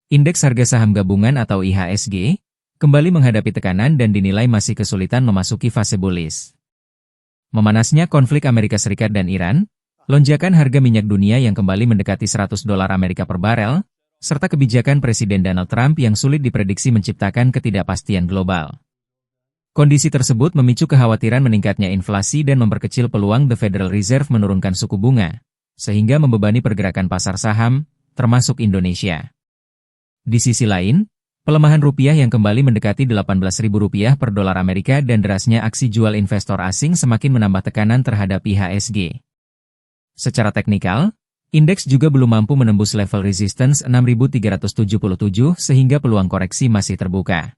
Indeks harga saham gabungan atau IHSG kembali menghadapi tekanan dan dinilai masih kesulitan memasuki fase bullish. Memanasnya konflik Amerika Serikat dan Iran, lonjakan harga minyak dunia yang kembali mendekati $100 Amerika per barel, serta kebijakan Presiden Donald Trump yang sulit diprediksi menciptakan ketidakpastian global. Kondisi tersebut memicu kekhawatiran meningkatnya inflasi dan memperkecil peluang The Federal Reserve menurunkan suku bunga, sehingga membebani pergerakan pasar saham, termasuk Indonesia. Di sisi lain, pelemahan rupiah yang kembali mendekati Rp18.000 per dolar Amerika dan derasnya aksi jual investor asing semakin menambah tekanan terhadap IHSG. Secara teknikal, indeks juga belum mampu menembus level resistance 6.377 sehingga peluang koreksi masih terbuka.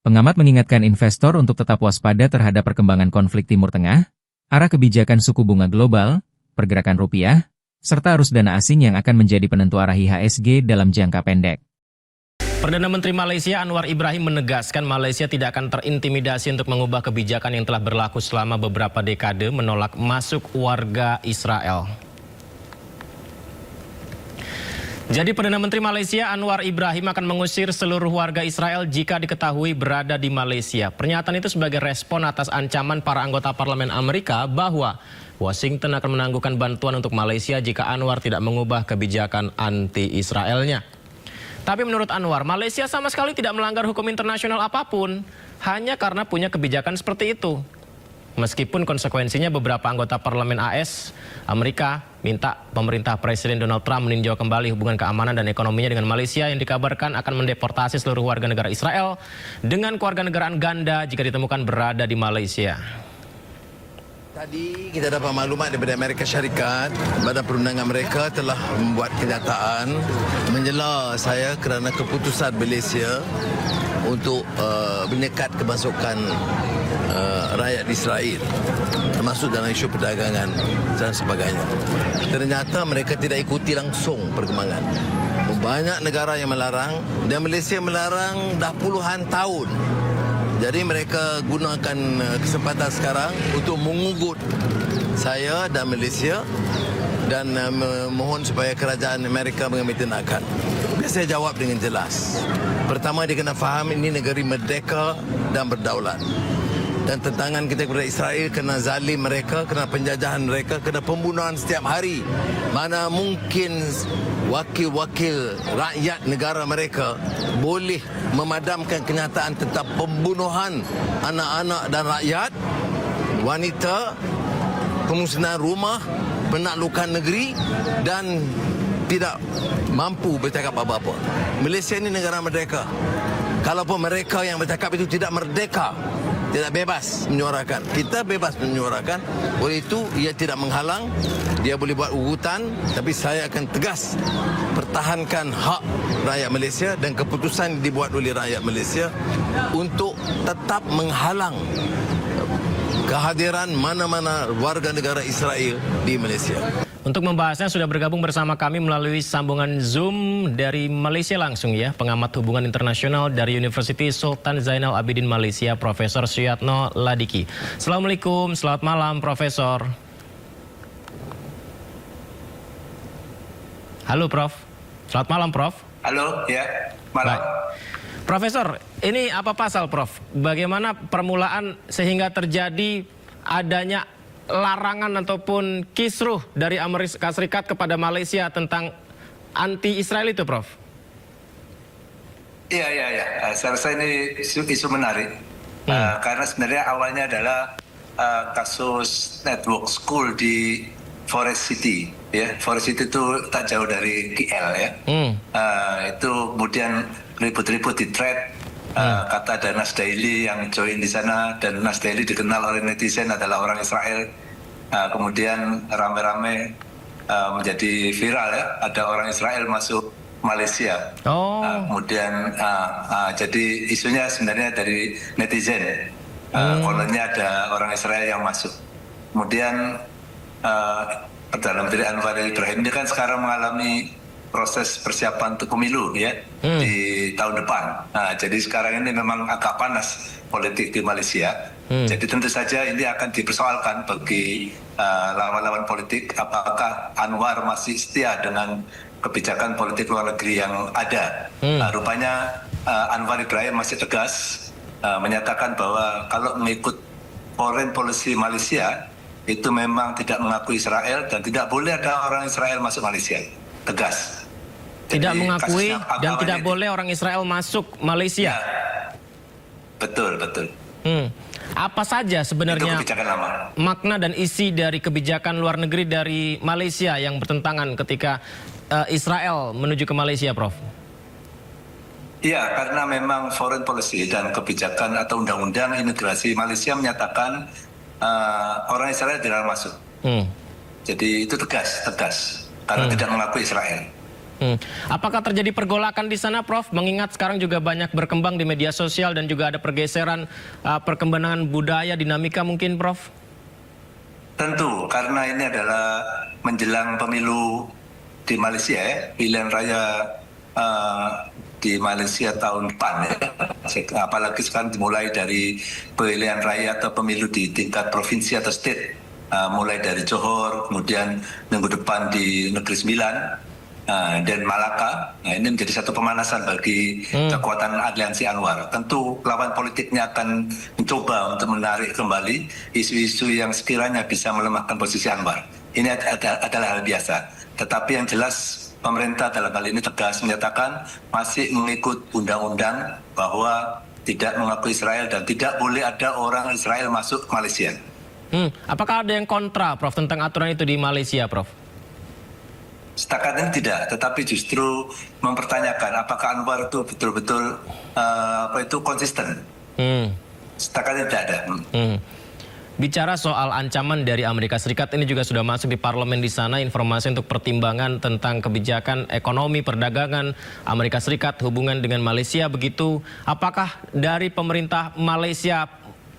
Pengamat mengingatkan investor untuk tetap waspada terhadap perkembangan konflik Timur Tengah, arah kebijakan suku bunga global, pergerakan rupiah, serta arus dana asing yang akan menjadi penentu arah IHSG dalam jangka pendek. Perdana Menteri Malaysia Anwar Ibrahim menegaskan Malaysia tidak akan terintimidasi untuk mengubah kebijakan yang telah berlaku selama beberapa dekade menolak masuk warga Israel. Jadi Perdana Menteri Malaysia Anwar Ibrahim akan mengusir seluruh warga Israel jika diketahui berada di Malaysia. Pernyataan itu sebagai respon atas ancaman para anggota parlemen Amerika bahwa Washington akan menangguhkan bantuan untuk Malaysia jika Anwar tidak mengubah kebijakan anti-Israelnya. Tapi menurut Anwar, Malaysia sama sekali tidak melanggar hukum internasional apapun, hanya karena punya kebijakan seperti itu. Meskipun konsekuensinya beberapa anggota parlemen AS, Amerika, minta pemerintah Presiden Donald Trump meninjau kembali hubungan keamanan dan ekonominya dengan Malaysia yang dikabarkan akan mendeportasi seluruh warga negara Israel dengan kewarganegaraan ganda jika ditemukan berada di Malaysia. Tadi kita dapat maklumat daripada Amerika Syarikat, Badan Perundangan mereka telah membuat kenyataan menyela saya kerana keputusan Malaysia untuk menyekat kemasukan rakyat Israel, termasuk dalam isu perdagangan dan sebagainya. Ternyata mereka tidak ikuti langsung perkembangan. Banyak negara yang melarang dan Malaysia melarang dah puluhan tahun. Jadi mereka gunakan kesempatan sekarang untuk mengugut saya dan Malaysia dan memohon supaya kerajaan Amerika mengambil tindakan. Biar saya jawab dengan jelas. Pertama, dia kena faham ini negeri merdeka dan berdaulat. Dan tentangan kita kepada Israel kena zalim mereka, kena penjajahan mereka, kena pembunuhan setiap hari. Mana mungkin wakil-wakil rakyat negara mereka boleh memadamkan kenyataan tentang pembunuhan anak-anak dan rakyat, wanita, pemusnahan rumah, penaklukan negeri dan tidak mampu bercakap apa-apa. Malaysia ini negara merdeka. Kalaupun mereka yang bercakap itu tidak merdeka, tidak bebas menyuarakan. Kita bebas menyuarakan. Oleh itu, ia tidak menghalang. Dia boleh buat ugutan. Tapi saya akan tegas pertahankan hak rakyat Malaysia dan keputusan dibuat oleh rakyat Malaysia untuk tetap menghalang kehadiran mana-mana warga negara Israel di Malaysia. Untuk membahasnya sudah bergabung bersama kami melalui sambungan Zoom dari Malaysia langsung ya, pengamat hubungan internasional dari University Sultan Zainal Abidin Malaysia, Profesor Suyatno Ladiki. Assalamualaikum, selamat malam Profesor. Halo Prof. Selamat malam Prof. Halo, ya, malam. Baik. Profesor, ini apa pasal Prof? Bagaimana permulaan sehingga terjadi adanya larangan ataupun kisruh dari Amerika Serikat kepada Malaysia tentang anti-Israel itu, Prof? Iya. Saya rasa ini isu menarik. Karena sebenarnya awalnya adalah kasus network school di Forest City. Ya, Forest City itu tak jauh dari KL ya. Itu kemudian ribut-ribut di thread. Kata ada Nas Daily yang join di sana, dan Nas Daily dikenal oleh netizen adalah orang Israel. Kemudian rame-rame menjadi viral ya, ada orang Israel masuk Malaysia. Kemudian jadi isunya sebenarnya dari netizen. Kononnya ada orang Israel yang masuk. Kemudian Perdana Menteri Anwar Ibrahim ini kan sekarang mengalami proses persiapan untuk pemilu ya di tahun depan. Jadi sekarang ini memang agak panas politik di Malaysia. Jadi tentu saja ini akan dipersoalkan bagi lawan-lawan politik, apakah Anwar masih setia dengan kebijakan politik luar negeri yang ada. Rupanya Anwar Ibrahim masih tegas menyatakan bahwa kalau mengikut foreign policy Malaysia itu memang tidak mengakui Israel dan tidak boleh ada orang Israel masuk Malaysia. Tegas. Tidak mengakui dan tidak ini, boleh orang Israel masuk Malaysia. Ya, betul. Apa saja Itu sebenarnya kebijakan lama. makna dan isi dari kebijakan luar negeri dari Malaysia yang bertentangan ketika Israel menuju ke Malaysia, Prof? Iya, karena memang foreign policy dan kebijakan atau undang-undang imigrasi Malaysia menyatakan orang Israel tidak masuk. Jadi itu tegas karena tidak mengakui Israel. Apakah terjadi pergolakan di sana, Prof? Mengingat sekarang juga banyak berkembang di media sosial dan juga ada pergeseran perkembangan budaya, dinamika mungkin, Prof? Tentu, karena ini adalah menjelang pemilu di Malaysia, pilihan raya di Malaysia tahun depan ya. Apalagi sekarang dimulai dari pilihan raya atau pemilu di tingkat provinsi atau state, mulai dari Johor, kemudian minggu depan di Negeri Sembilan, dan Malaka. Nah, ini menjadi satu pemanasan bagi kekuatan aliansi Anwar. Tentu lawan politiknya akan mencoba untuk menarik kembali isu-isu yang sekiranya bisa melemahkan posisi Anwar. Ini adalah hal biasa. Tetapi yang jelas pemerintah dalam hal ini tegas menyatakan masih mengikut undang-undang bahwa tidak mengakui Israel dan tidak boleh ada orang Israel masuk Malaysia. Apakah ada yang kontra, Prof, tentang aturan itu di Malaysia, Prof? Setakat ini tidak, tetapi justru mempertanyakan apakah Anwar itu betul-betul konsisten. Setakat ini tidak ada. Bicara soal ancaman dari Amerika Serikat, ini juga sudah masuk di parlemen di sana, informasi untuk pertimbangan tentang kebijakan ekonomi, perdagangan Amerika Serikat, hubungan dengan Malaysia, begitu. Apakah dari pemerintah Malaysia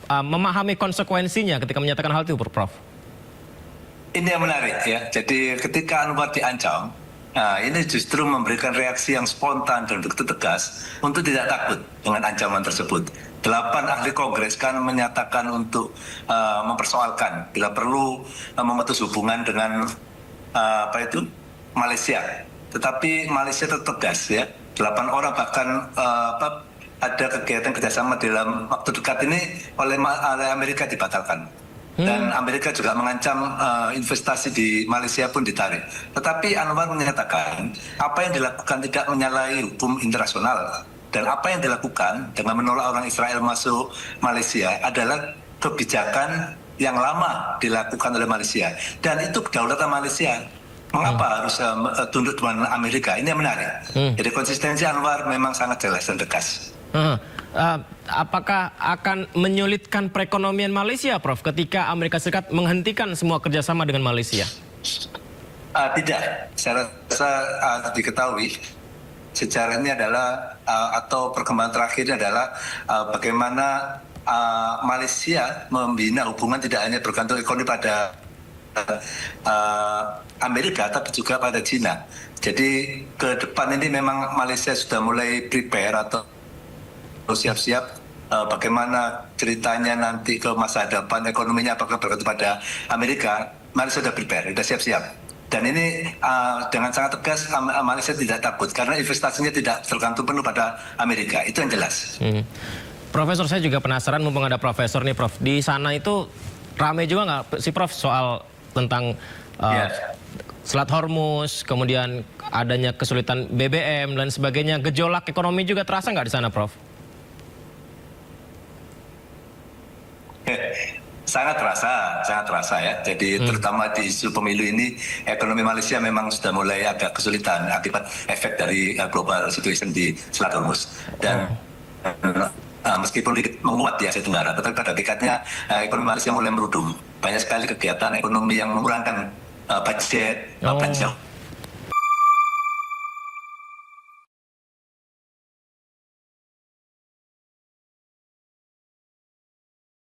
memahami konsekuensinya ketika menyatakan hal itu, Prof? Ini yang menarik ya. Jadi ketika Anwar diancam, ini justru memberikan reaksi yang spontan dan begitu tegas untuk tidak takut dengan ancaman tersebut. 8 ahli Kongres kan menyatakan untuk mempersoalkan bila perlu memutus hubungan dengan Malaysia. Tetapi Malaysia tetap tegas ya. 8 orang bahkan ada kegiatan kerjasama dalam waktu dekat ini oleh Amerika dibatalkan. Dan Amerika juga mengancam investasi di Malaysia pun ditarik. Tetapi Anwar menyatakan apa yang dilakukan tidak menyalahi hukum internasional. Dan apa yang dilakukan dengan menolak orang Israel masuk Malaysia adalah kebijakan yang lama dilakukan oleh Malaysia. Dan itu kedaulatan Malaysia. Mengapa harus tunduk dengan Amerika? Ini yang menarik. Jadi konsistensi Anwar memang sangat jelas dan tegas. Apakah akan menyulitkan perekonomian Malaysia, Prof, ketika Amerika Serikat menghentikan semua kerjasama dengan Malaysia? Tidak, saya rasa diketahui sejarah ini adalah atau perkembangan terakhir adalah bagaimana Malaysia membina hubungan tidak hanya bergantung ekonomi pada Amerika tapi juga pada China. Jadi ke depan ini memang Malaysia sudah mulai prepare atau siap-siap bagaimana ceritanya nanti ke masa depan ekonominya apakah bergantung pada Amerika. Malaysia sudah prepare, sudah siap-siap. Dan ini dengan sangat tegas Malaysia tidak takut karena investasinya tidak tergantung penuh pada Amerika. Itu yang jelas. Profesor, saya juga penasaran mumpung ada profesor nih, Prof. Di sana itu ramai juga nggak sih, Prof, soal tentang Selat Hormuz, kemudian adanya kesulitan BBM dan sebagainya. Gejolak ekonomi juga terasa nggak di sana, Prof? Sangat terasa ya. Jadi terutama di isu pemilu ini, ekonomi Malaysia memang sudah mulai agak kesulitan akibat efek dari global situation di Selat Hormuz. Dan meskipun menguat di Asia Tenggara, tetapi pada hakikatnya ekonomi Malaysia mulai merudum. Banyak sekali kegiatan ekonomi yang mengurangkan budget, belanja